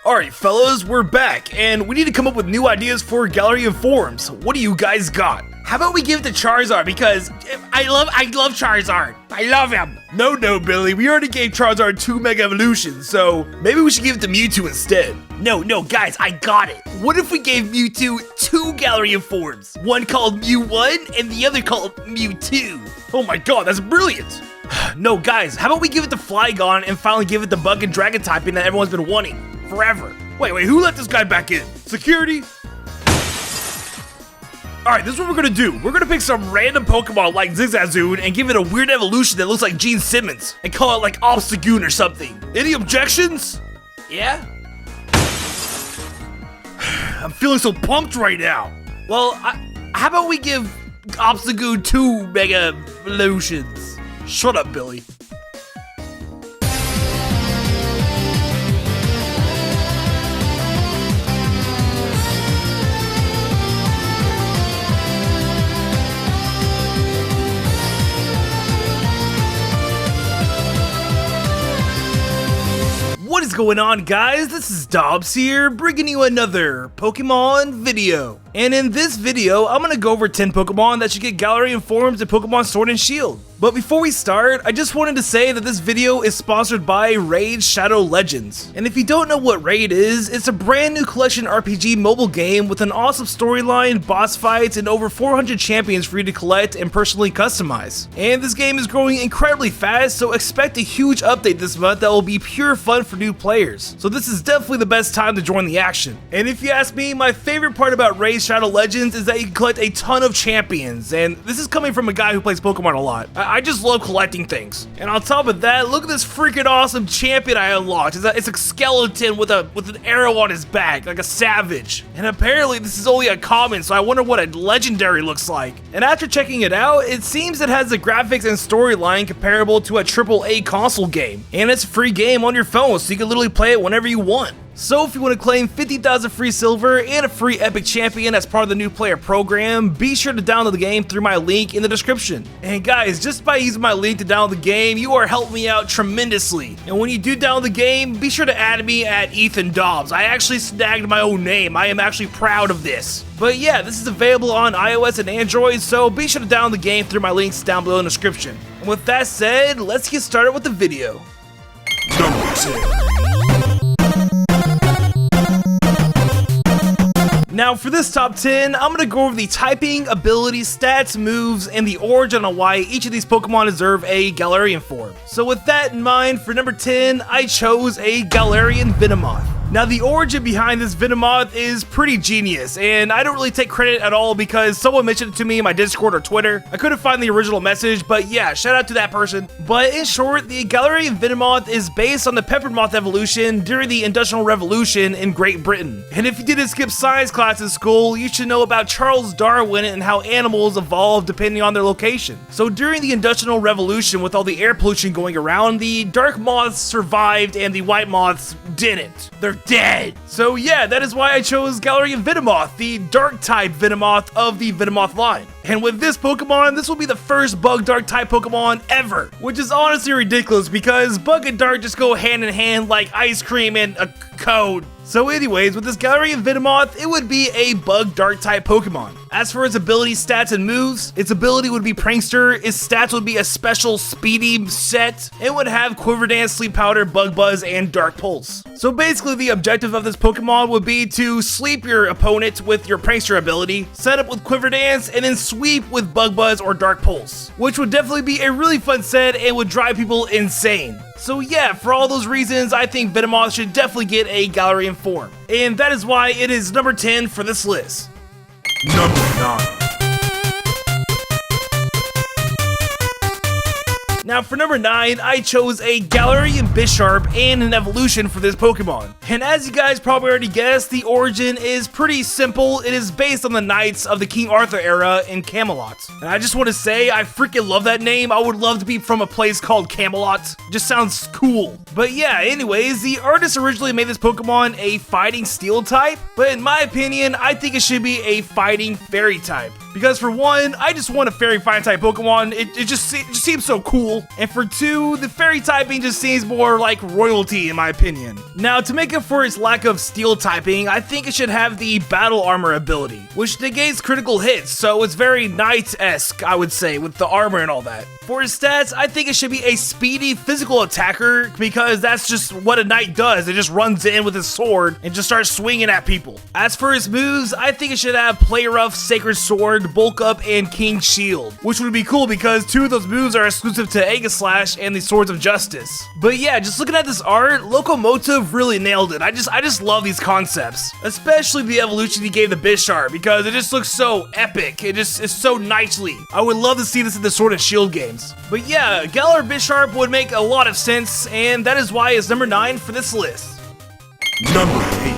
Alright fellas, we're back, and we need to come up with new ideas for Galarian forms. What do you guys got? How about we give it to Charizard, because I love Charizard. I love him. No, Billy, we already gave Charizard 2 Mega Evolutions, so maybe we should give it to Mewtwo instead. No, guys, I got it. What if we gave Mewtwo 2 Galarian forms? One called Mew1 and the other called Mew2. Oh my god, that's brilliant. No, guys, how about we give it to Flygon and finally give it the Bug and Dragon typing that everyone's been wanting forever? Wait, who let this guy back in? Security? Alright, this is what we're gonna do. We're gonna pick some random Pokemon like Zigzagoon and give it a weird evolution that looks like Gene Simmons and call it like Obstagoon or something. Any objections? Yeah? I'm feeling so pumped right now. Well, how about we give Obstagoon 2 Mega Evolutions? Shut up, Billy. What is going on, guys? This is Dobbs here, bringing you another Pokemon video. And in this video, I'm gonna go over 10 Pokemon that should get Galarian forms in Pokemon Sword and Shield. But before we start, I just wanted to say that this video is sponsored by Raid Shadow Legends. And if you don't know what Raid is, it's a brand new collection RPG mobile game with an awesome storyline, boss fights, and over 400 champions for you to collect and personally customize. And this game is growing incredibly fast, so expect a huge update this month that will be pure fun for new players. So this is definitely the best time to join the action. And if you ask me, my favorite part about Raid Shadow Legends is that you can collect a ton of champions, and this is coming from a guy who plays Pokemon a lot. I just love collecting things. And on top of that, look at this freaking awesome champion I unlocked. It's a skeleton with an arrow on his back, like a savage. And apparently this is only a common, so I wonder what a legendary looks like. And after checking it out, it seems it has the graphics and storyline comparable to a AAA console game. And it's a free game on your phone, so you can literally play it whenever you want. So if you want to claim 50,000 free silver and a free epic champion as part of the new player program, be sure to download the game through my link in the description. And guys, just by using my link to download the game, you are helping me out tremendously. And when you do download the game, be sure to add me at Ethan Dobbs. I actually snagged my own name. I am actually proud of this. But yeah, this is available on iOS and Android, so be sure to download the game through my links down below in the description. And with that said, let's get started with the video. Number 10. Now for this top 10, I'm going to go over the typing, abilities, stats, moves, and the origin on why each of these Pokemon deserve a Galarian form. So with that in mind, for number 10, I chose a Galarian Venomoth. Now the origin behind this Venomoth is pretty genius, and I don't really take credit at all because someone mentioned it to me in my Discord or Twitter. I couldn't find the original message, but yeah, shout out to that person. But in short, the Galarian Venomoth is based on the Peppermoth evolution during the Industrial Revolution in Great Britain. And if you didn't skip science class in school, you should know about Charles Darwin and how animals evolved depending on their location. So during the Industrial Revolution, with all the air pollution going around, the dark moths survived and the white moths didn't. They're dead. So yeah, that is why I chose Galarian Venomoth, the dark type Venomoth of the Venomoth line. And with this Pokemon, this will be the first bug dark type Pokemon ever, which is honestly ridiculous because bug and dark just go hand in hand like ice cream and a code. So anyways, with this Galarian Venomoth, it would be a bug dark type Pokemon. As for its ability, stats, and moves, its ability would be Prankster, its stats would be a special speedy set, it would have Quiver Dance, Sleep Powder, Bug Buzz, and Dark Pulse. So basically the objective of this Pokemon would be to sleep your opponent with your Prankster ability, set up with Quiver Dance, and then sweep with Bug Buzz or Dark Pulse, which would definitely be a really fun set and would drive people insane. So yeah, for all those reasons, I think Venomoth should definitely get a Galarian form. And that is why it is number 10 for this list. Number 9. Now for number 9, I chose a Galarian Bisharp and an evolution for this Pokemon. And as you guys probably already guessed, the origin is pretty simple. It is based on the Knights of the King Arthur era in Camelot. And I just want to say, I freaking love that name. I would love to be from a place called Camelot. Just sounds cool. But yeah, anyways, the artist originally made this Pokemon a fighting steel type, but in my opinion, I think it should be a fighting fairy type. Because for one, I just want a fairy fire type Pokemon. It just seems so cool. And for two, the fairy typing just seems more like royalty in my opinion. Now, to make up for its lack of steel typing, I think it should have the battle armor ability, which negates critical hits, so it's very knight-esque, I would say, with the armor and all that. For his stats, I think it should be a speedy physical attacker because that's just what a knight does. It just runs in with his sword and just starts swinging at people. As for his moves, I think it should have Play Rough, Sacred Sword, Bulk Up, and King Shield, which would be cool because two of those moves are exclusive to Aegislash and the Swords of Justice. But yeah, just looking at this art, Locomotive really nailed it. I just love these concepts, especially the evolution he gave the Bisharp because it just looks so epic. It just is so nicely. I would love to see this in the Sword and Shield games. But yeah, Galar Bisharp would make a lot of sense, and that is why it's number 9 for this list. Number 8.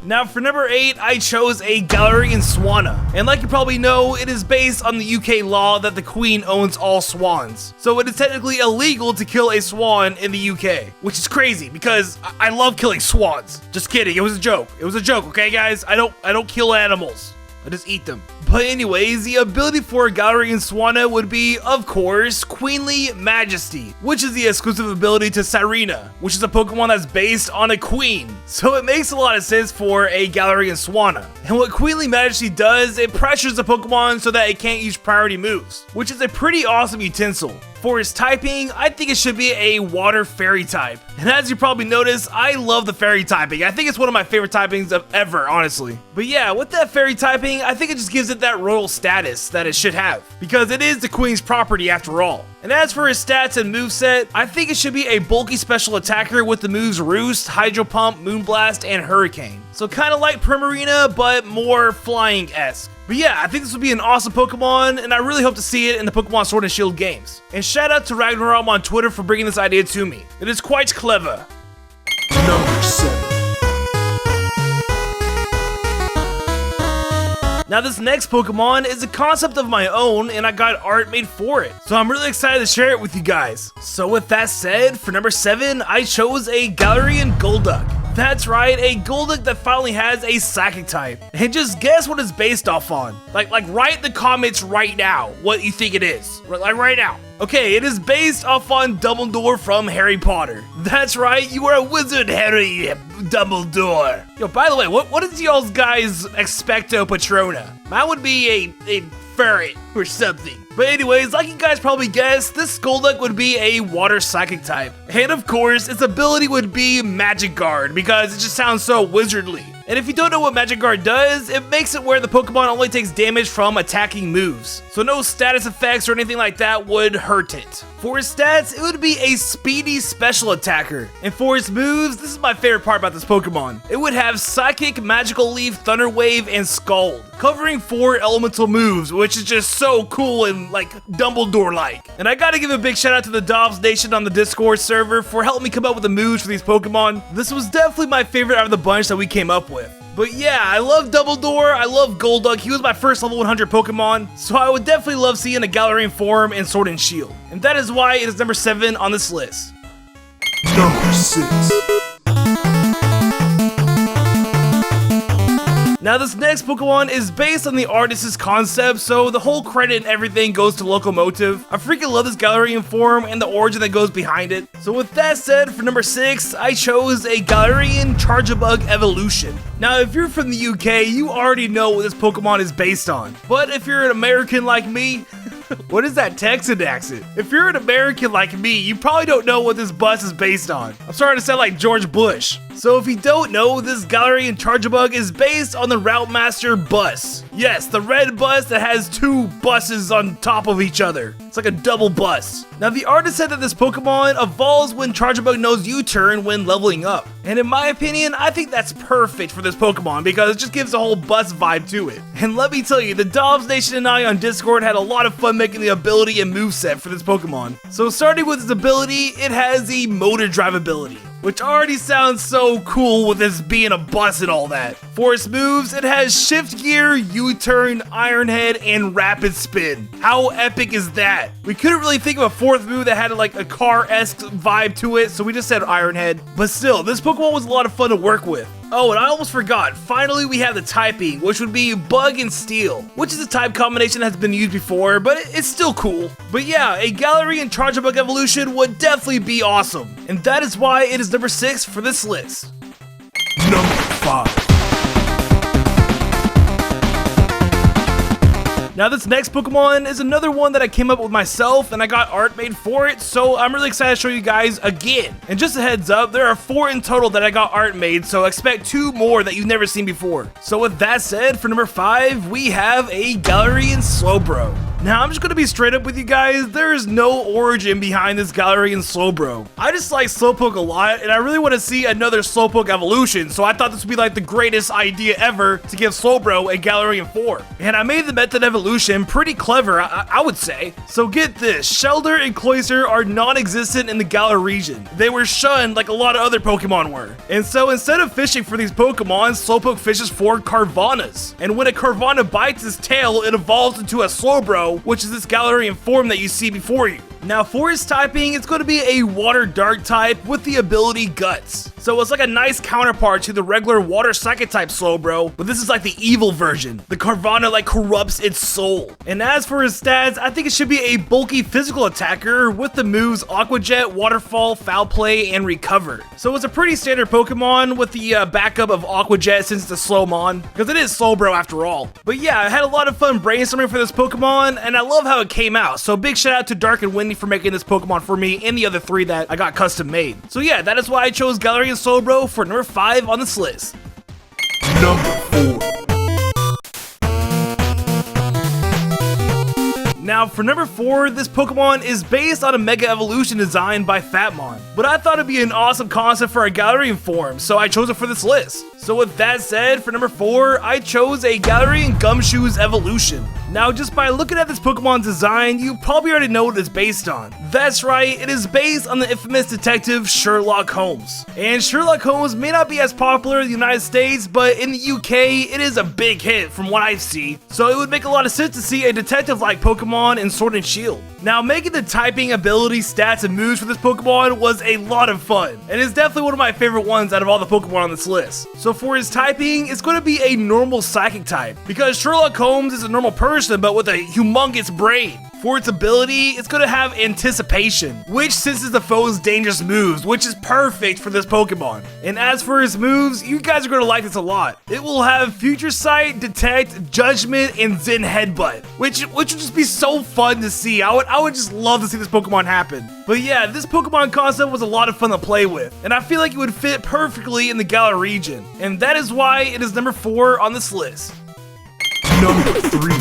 Now for number 8, I chose a Galarian Swanna, and like you probably know, it is based on the UK law that the Queen owns all swans. So it is technically illegal to kill a swan in the UK, which is crazy because I love killing swans. Just kidding, it was a joke. It was a joke, okay guys? I don't kill animals. I just eat them. But anyways, the ability for Galarian Swanna would be, of course, Queenly Majesty, which is the exclusive ability to Sirena, which is a Pokemon that's based on a queen. So it makes a lot of sense for a Galarian Swanna. And what Queenly Majesty does, it pressures the Pokemon so that it can't use priority moves, which is a pretty awesome utensil. For its typing, I think it should be a water fairy type. And as you probably noticed, I love the fairy typing. I think it's one of my favorite typings of ever, honestly. But yeah, with that fairy typing, I think it just gives it that royal status that it should have, because it is the queen's property after all. And as for his stats and moveset, I think it should be a bulky special attacker with the moves Roost, Hydro Pump, Moonblast, and Hurricane. So kind of like Primarina, but more flying-esque. But yeah, I think this would be an awesome Pokemon, and I really hope to see it in the Pokemon Sword and Shield games. And shout out to Ragnarok on Twitter for bringing this idea to me. It is quite clever. Number 7. Now this next Pokemon is a concept of my own, and I got art made for it. So I'm really excited to share it with you guys. So with that said, for number 7, I chose a Galarian Golduck. That's right, a Golduck that finally has a Psychic type. And just guess what it's based off on. Like write in the comments right now what you think it is. Like right now. Okay, it is based off on Dumbledore from Harry Potter. That's right, you are a wizard, Harry Dumbledore. Yo, by the way, what is y'all's guys' Expecto Patrona? Mine would be a ferret or something. But anyways, like you guys probably guessed, this Golduck would be a water psychic type. And of course, its ability would be Magic Guard because it just sounds so wizardly. And if you don't know what Magic Guard does, it makes it where the Pokemon only takes damage from attacking moves. So no status effects or anything like that would hurt it. For its stats, it would be a speedy special attacker. And for its moves, this is my favorite part about this Pokemon. It would have Psychic, Magical Leaf, Thunder Wave, and Scald, covering 4 elemental moves, which is just so cool and like Dumbledore-like. And I gotta give a big shout out to the Dobbs Nation on the Discord server for helping me come up with the moves for these Pokemon. This was definitely my favorite out of the bunch that we came up with. But yeah, I love Dumbledore, I love Golduck, he was my first level 100 Pokemon, so I would definitely love seeing a Galarian form in Sword and Shield. And that is why it is number 7 on this list. Number 6. Now this next Pokemon is based on the artist's concept, so the whole credit and everything goes to Locomotive. I freaking love this Galarian form and the origin that goes behind it. So with that said, for number 6, I chose a Galarian Charjabug Evolution. Now if you're from the UK, you already know what this Pokemon is based on. But if you're an American like me, what is that Texan accent? If you're an American like me, you probably don't know what this bus is based on. I'm starting to sound like George Bush. So if you don't know, this Galarian Charjabug is based on the ROUTEMASTER bus. Yes, the red bus that has 2 buses on top of each other. It's like a double bus. Now the artist said that this Pokemon evolves when Charjabug knows U-turn when leveling up. And in my opinion, I think that's perfect for this Pokemon because it just gives a whole bus vibe to it. And let me tell you, the Dobbs Nation and I on Discord had a lot of fun making the ability and moveset for this Pokemon. So starting with its ability, it has the Motor Drive ability, which already sounds so cool with this being a bus and all that. For its moves, it has Shift Gear, U-turn, Iron Head, and Rapid Spin. How epic is that? We couldn't really think of a 4th move that had like a car-esque vibe to it, so we just said Iron Head. But still, this Pokemon was a lot of fun to work with. Oh, and I almost forgot. Finally, we have the typing, which would be Bug and Steel, which is a type combination that has been used before, but it's still cool. But yeah, a Galarian Charge-Bug evolution would definitely be awesome, and that is why it is number 6 for this list. Number 5. Now this next Pokemon is another one that I came up with myself and I got art made for it, so I'm really excited to show you guys again. And just a heads up, there are 4 in total that I got art made, so expect 2 more that you've never seen before. So with that said, for number 5, we have a Galarian Slowbro. Now, I'm just gonna be straight up with you guys, there is no origin behind this Galarian Slowbro. I just like Slowpoke a lot, and I really want to see another Slowpoke evolution, so I thought this would be like the greatest idea ever to give Slowbro a Galarian form. And I made the method evolution pretty clever, I would say. So get this, Shelter and Cloyster are non-existent in the Galar region. They were shunned like a lot of other Pokemon were. And so instead of fishing for these Pokemon, Slowpoke fishes for Carvanhas. And when a Carvanha bites his tail, it evolves into a Slowbro, which is this Galarian form that you see before you. Now for his typing, it's going to be a Water Dark type with the ability Guts. So it's like a nice counterpart to the regular Water Psychic type Slowbro, but this is like the evil version. The Carvanha like corrupts its soul. And as for his stats, I think it should be a bulky physical attacker with the moves Aqua Jet, Waterfall, Foul Play, and Recover. So it's a pretty standard Pokemon with the backup of Aqua Jet since it's a Slowmon, because it is Slowbro after all. But yeah, I had a lot of fun brainstorming for this Pokemon, and I love how it came out. So big shout out to Dark and Windy for making this Pokemon for me and the other 3 that I got custom made. So yeah, that is why I chose Galarian Slowbro for number 5 on this list. Number 4. Now for number 4, this Pokemon is based on a Mega Evolution design by Fatmon, but I thought it'd be an awesome concept for a Galarian form, so I chose it for this list. So with that said, for number 4, I chose a Galarian Gumshoos evolution. Now just by looking at this Pokemon's design, you probably already know what it's based on. That's right, it is based on the infamous detective Sherlock Holmes. And Sherlock Holmes may not be as popular in the United States, but in the UK, it is a big hit from what I see. So it would make a lot of sense to see a detective-like Pokemon in Sword and Shield. Now making the typing, ability, stats, and moves for this Pokemon was a lot of fun, and it's definitely one of my favorite ones out of all the Pokemon on this list. So for his typing, it's going to be a normal Psychic type, because Sherlock Holmes is a normal person but with a humongous brain. For its ability, it's going to have Anticipation, which senses the foe's dangerous moves, which is perfect for this Pokemon. And as for his moves, you guys are going to like this a lot. It will have Future Sight, Detect, Judgment, and Zen Headbutt, which would just be so fun to see. I would just love to see this Pokemon happen. But yeah, this Pokemon concept was a lot of fun to play with, and I feel like it would fit perfectly in the Galar region. And that is why it is number 4 on this list. Number 3.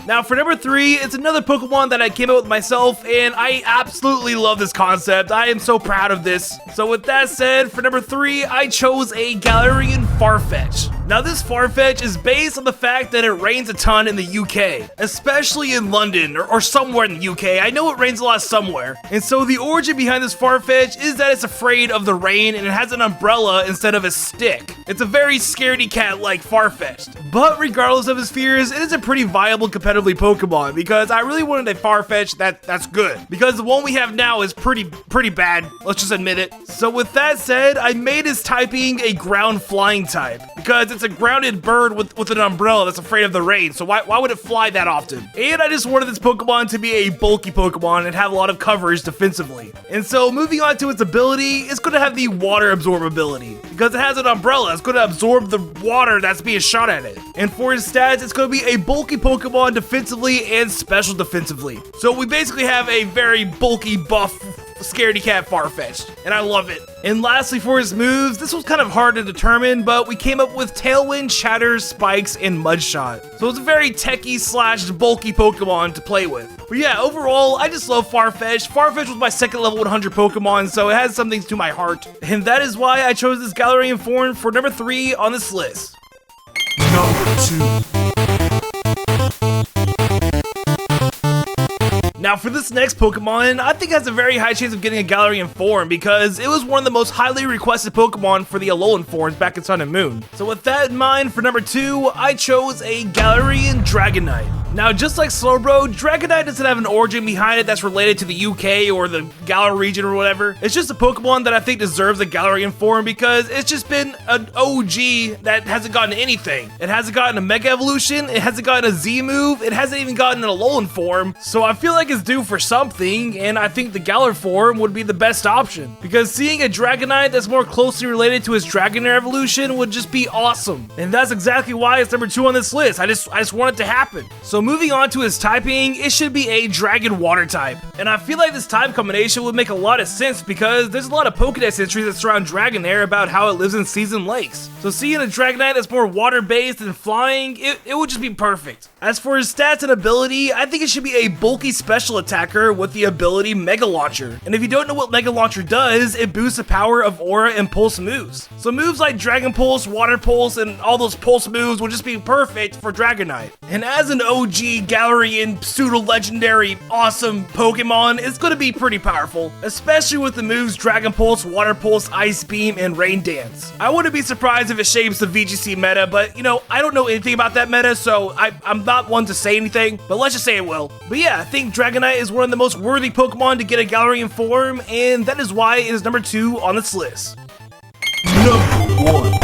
Now for number 3, it's another Pokemon that I came up with myself, and I absolutely love this concept. I am so proud of this. So with that said, for number 3, I chose a Galarian Farfetch'd. Now this Farfetch'd is based on the fact that it rains a ton in the UK, especially in London or somewhere in the UK. I know it rains a lot somewhere. And so the origin behind this Farfetch'd is that it's afraid of the rain and it has an umbrella instead of a stick. It's a very scaredy cat like Farfetch'd. But regardless of his fears, it is a pretty viable competitively Pokemon, because I really wanted a Farfetch'd that's good, because the one we have now is pretty bad, let's just admit it. So with that said, I made his typing a ground flying type, because it's a grounded bird with an umbrella that's afraid of the rain, so why would it fly that often? And I just wanted this Pokemon to be a bulky Pokemon and have a lot of coverage defensively. And so moving on to its ability, it's going to have the Water Absorb ability, because it has an umbrella. It's going to absorb the water that's being shot at it. And for his stats, it's going to be a bulky Pokemon defensively and special defensively. So we basically have a very bulky buff scaredy cat Farfetch'd, and I love it. And lastly, for his moves, this was kind of hard to determine, but we came up with Tailwind, Shatter, Spikes, and Mudshot. So it's a very techy / bulky Pokemon to play with. But yeah, overall, I just love Farfetch'd. Farfetch'd was my second level 100 Pokemon, so it has something to my heart. And that is why I chose this Galarian form for number 3 on this list. Number 2. Now for this next Pokemon, I think it has a very high chance of getting a Galarian form, because it was one of the most highly requested Pokemon for the Alolan forms back in Sun and Moon. So with that in mind, for number 2, I chose a Galarian Dragonite. Now, just like Slowbro, Dragonite doesn't have an origin behind it that's related to the UK or the Galar region or whatever. It's just a Pokemon that I think deserves a Galarian form because it's just been an OG that hasn't gotten anything. It hasn't gotten a Mega Evolution, it hasn't gotten a Z move, it hasn't even gotten an Alolan form, so I feel like it's due for something, and I think the Galar form would be the best option. Because seeing a Dragonite that's more closely related to his Dragonair evolution would just be awesome. And that's exactly why it's number 2 on this list. I just want it to happen. So moving on to his typing, it should be a Dragon Water type. And I feel like this type combination would make a lot of sense because there's a lot of Pokedex entries that surround Dragonair about how it lives in seas and lakes. So seeing a Dragonite that's more water-based and flying, it would just be perfect. As for his stats and ability, I think it should be a bulky special attacker with the ability Mega Launcher. And if you don't know what Mega Launcher does, it boosts the power of Aura and Pulse moves. So moves like Dragon Pulse, Water Pulse, and all those Pulse moves would just be perfect for Dragonite. And as an OG Galarian pseudo-legendary awesome Pokemon, it's going to be pretty powerful, especially with the moves Dragon Pulse, Water Pulse, Ice Beam, and Rain Dance. I wouldn't be surprised if it shapes the VGC meta, but you know, I don't know anything about that meta, so I'm not one to say anything, but let's just say it will. But yeah, I think Dragonite is one of the most worthy Pokemon to get a Galarian form, and that is why it is number 2 on this list. Number 1.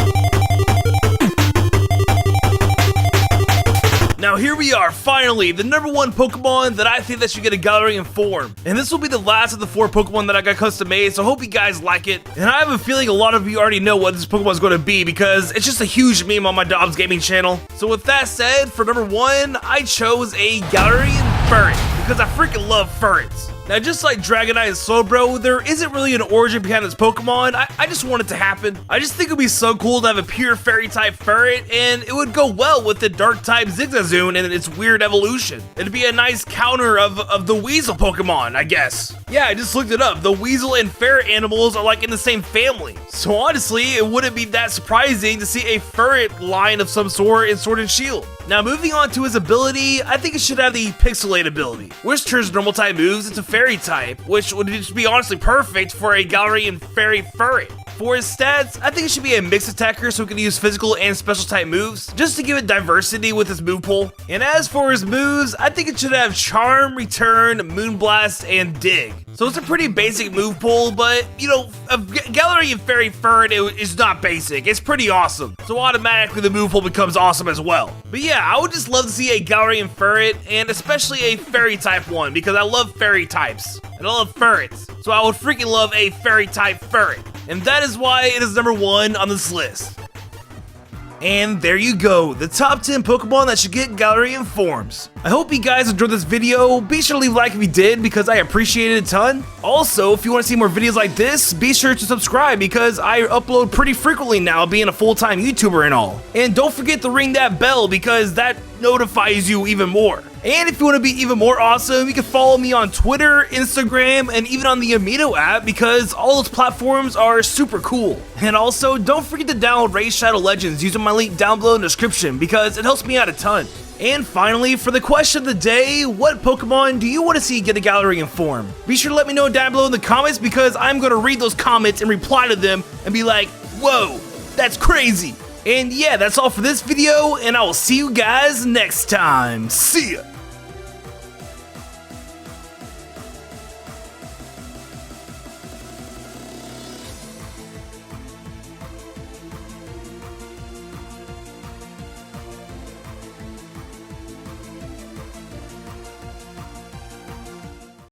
Now here we are, finally, the number 1 Pokemon that I think that should get a Galarian form. And this will be the last of the 4 Pokemon that I got custom made, so I hope you guys like it. And I have a feeling a lot of you already know what this Pokemon is going to be because it's just a huge meme on my Dobbs gaming channel. So with that said, for number 1, I chose a Galarian Ferret because I freaking love ferrets. Now, just like Dragonite and Slowbro, there isn't really an origin behind this Pokemon. I just want it to happen. I just think it would be so cool to have a pure fairy-type ferret, and it would go well with the dark-type Zigzagoon and its weird evolution. It'd be a nice counter of the Weasel Pokemon, I guess. Yeah, I just looked it up. The Weasel and ferret animals are like in the same family. So honestly, it wouldn't be that surprising to see a ferret line of some sort in Sword and Shield. Now, moving on to his ability, I think it should have the Pixelate ability, which turns normal-type moves into fairy type, which would just be honestly perfect for a Galarian fairy ferret. For his stats, I think it should be a mixed attacker so it can use physical and special type moves, just to give it diversity with his move pool. And as for his moves, I think it should have Charm, Return, Moonblast, and Dig. So it's a pretty basic move pool, but you know, a Galarian fairy ferret is not basic, it's pretty awesome. So automatically the move pool becomes awesome as well. But yeah, I would just love to see a Galarian ferret, and especially a fairy type one, because I love fairy types, and I love ferrets. So I would freaking love a fairy type ferret. And that is why it is number 1 on this list. And there you go, the top 10 Pokemon that should get Galarian forms. I hope you guys enjoyed this video. Be sure to leave a like if you did because I appreciate it a ton. Also, if you want to see more videos like this, be sure to subscribe because I upload pretty frequently now, being a full-time YouTuber and all. And don't forget to ring that bell because that notifies you even more. And if you want to be even more awesome, you can follow me on Twitter, Instagram, and even on the Amino app because all those platforms are super cool. And also, don't forget to download Raid Shadow Legends using my link down below in the description because it helps me out a ton. And finally, for the question of the day, what Pokemon do you want to see get a Galarian form? Be sure to let me know down below in the comments because I'm going to read those comments and reply to them and be like, whoa, that's crazy. And yeah, that's all for this video, and I will see you guys next time. See ya!